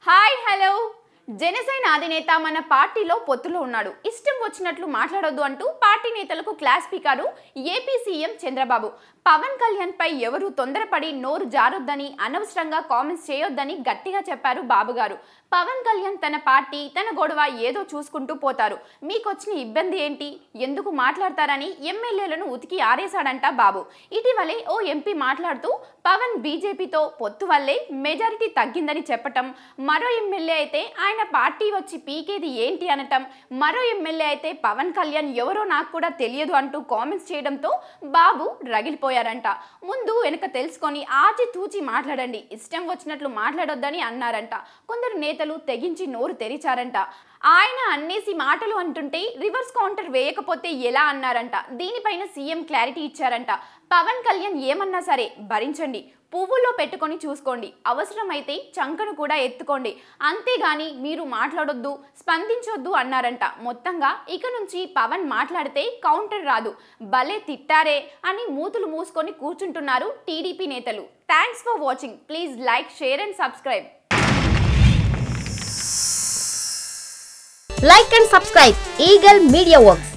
Hi hello Janasena అధినేత మన పార్టీలో పొత్తులో ఉన్నాడు. ఇష్టం వచ్చినట్లు మాట్లాడొద్దు అంటూ పార్టీ నేతలకు క్లాస్ పీకారు ఏపీ సీఎం చంద్రబాబు. పవన్ కళ్యాణ్ పై ఎవరు తొందరపడి నోరు జారొద్దని, అనవసరంగా కామెంట్స్ చేయొద్దని గట్టిగా చెప్పారు బాబు గారు. పవన్ కళ్యాణ్ తన పార్టీ తన గొడవ ఏదో చూసుకుంటూ పోతారు. మీకొచ్చిన ఇబ్బంది ఏంటి, ఎందుకు మాట్లాడతారని ఎమ్మెల్యేలను ఉతికి ఆరేశాడంట బాబు. ఇటీవలే ఓ ఎంపీ మాట్లాడుతూ పవన్ బీజేపీతో పొత్తు వల్లే మెజారిటీ తగ్గిందని చెప్పటం, మరో ఎమ్మెల్యే అయితే ఆయన పార్టీ వచ్చి పీకేది ఏంటి అనటం, మరో ఎమ్మెల్యే అయితే పవన్ కళ్యాణ్ ఎవరో నాకు కూడా తెలియదు అంటూ కామెంట్స్ చేయడంతో బాబు రగిలిపోయారంట. ముందు వెనుక తెలుసుకొని ఆచితూచి మాట్లాడండి, ఇష్టం వచ్చినట్లు మాట్లాడొద్దని అన్నారంట. కొందరు నేతలు తెగించి నోరు తెరిచారంట. ఆయన అన్నేసి మాటలు అంటుంటే రివర్స్ కౌంటర్ వేయకపోతే ఎలా అన్నారంట. దీనిపైన సీఎం క్లారిటీ ఇచ్చారంట. పవన్ కళ్యాణ్ ఏమన్నా సరే భరించండి, పువ్వుల్లో పెట్టుకొని చూసుకోండి, అవసరమైతే చంకను కూడా ఎత్తుకోండి, అంతేగాని మీరు మాట్లాడొద్దు, స్పందించొద్దు అన్నారంట. మొత్తంగా ఇక నుంచి పవన్ మాట్లాడితే కౌంటర్ రాదు, భలే తిట్టారే అని మూతులు మూసుకొని కూర్చుంటున్నారు టీడీపీ నేతలు. Thanks for watching. Please like, share and subscribe. Like and subscribe Eagle Media Works.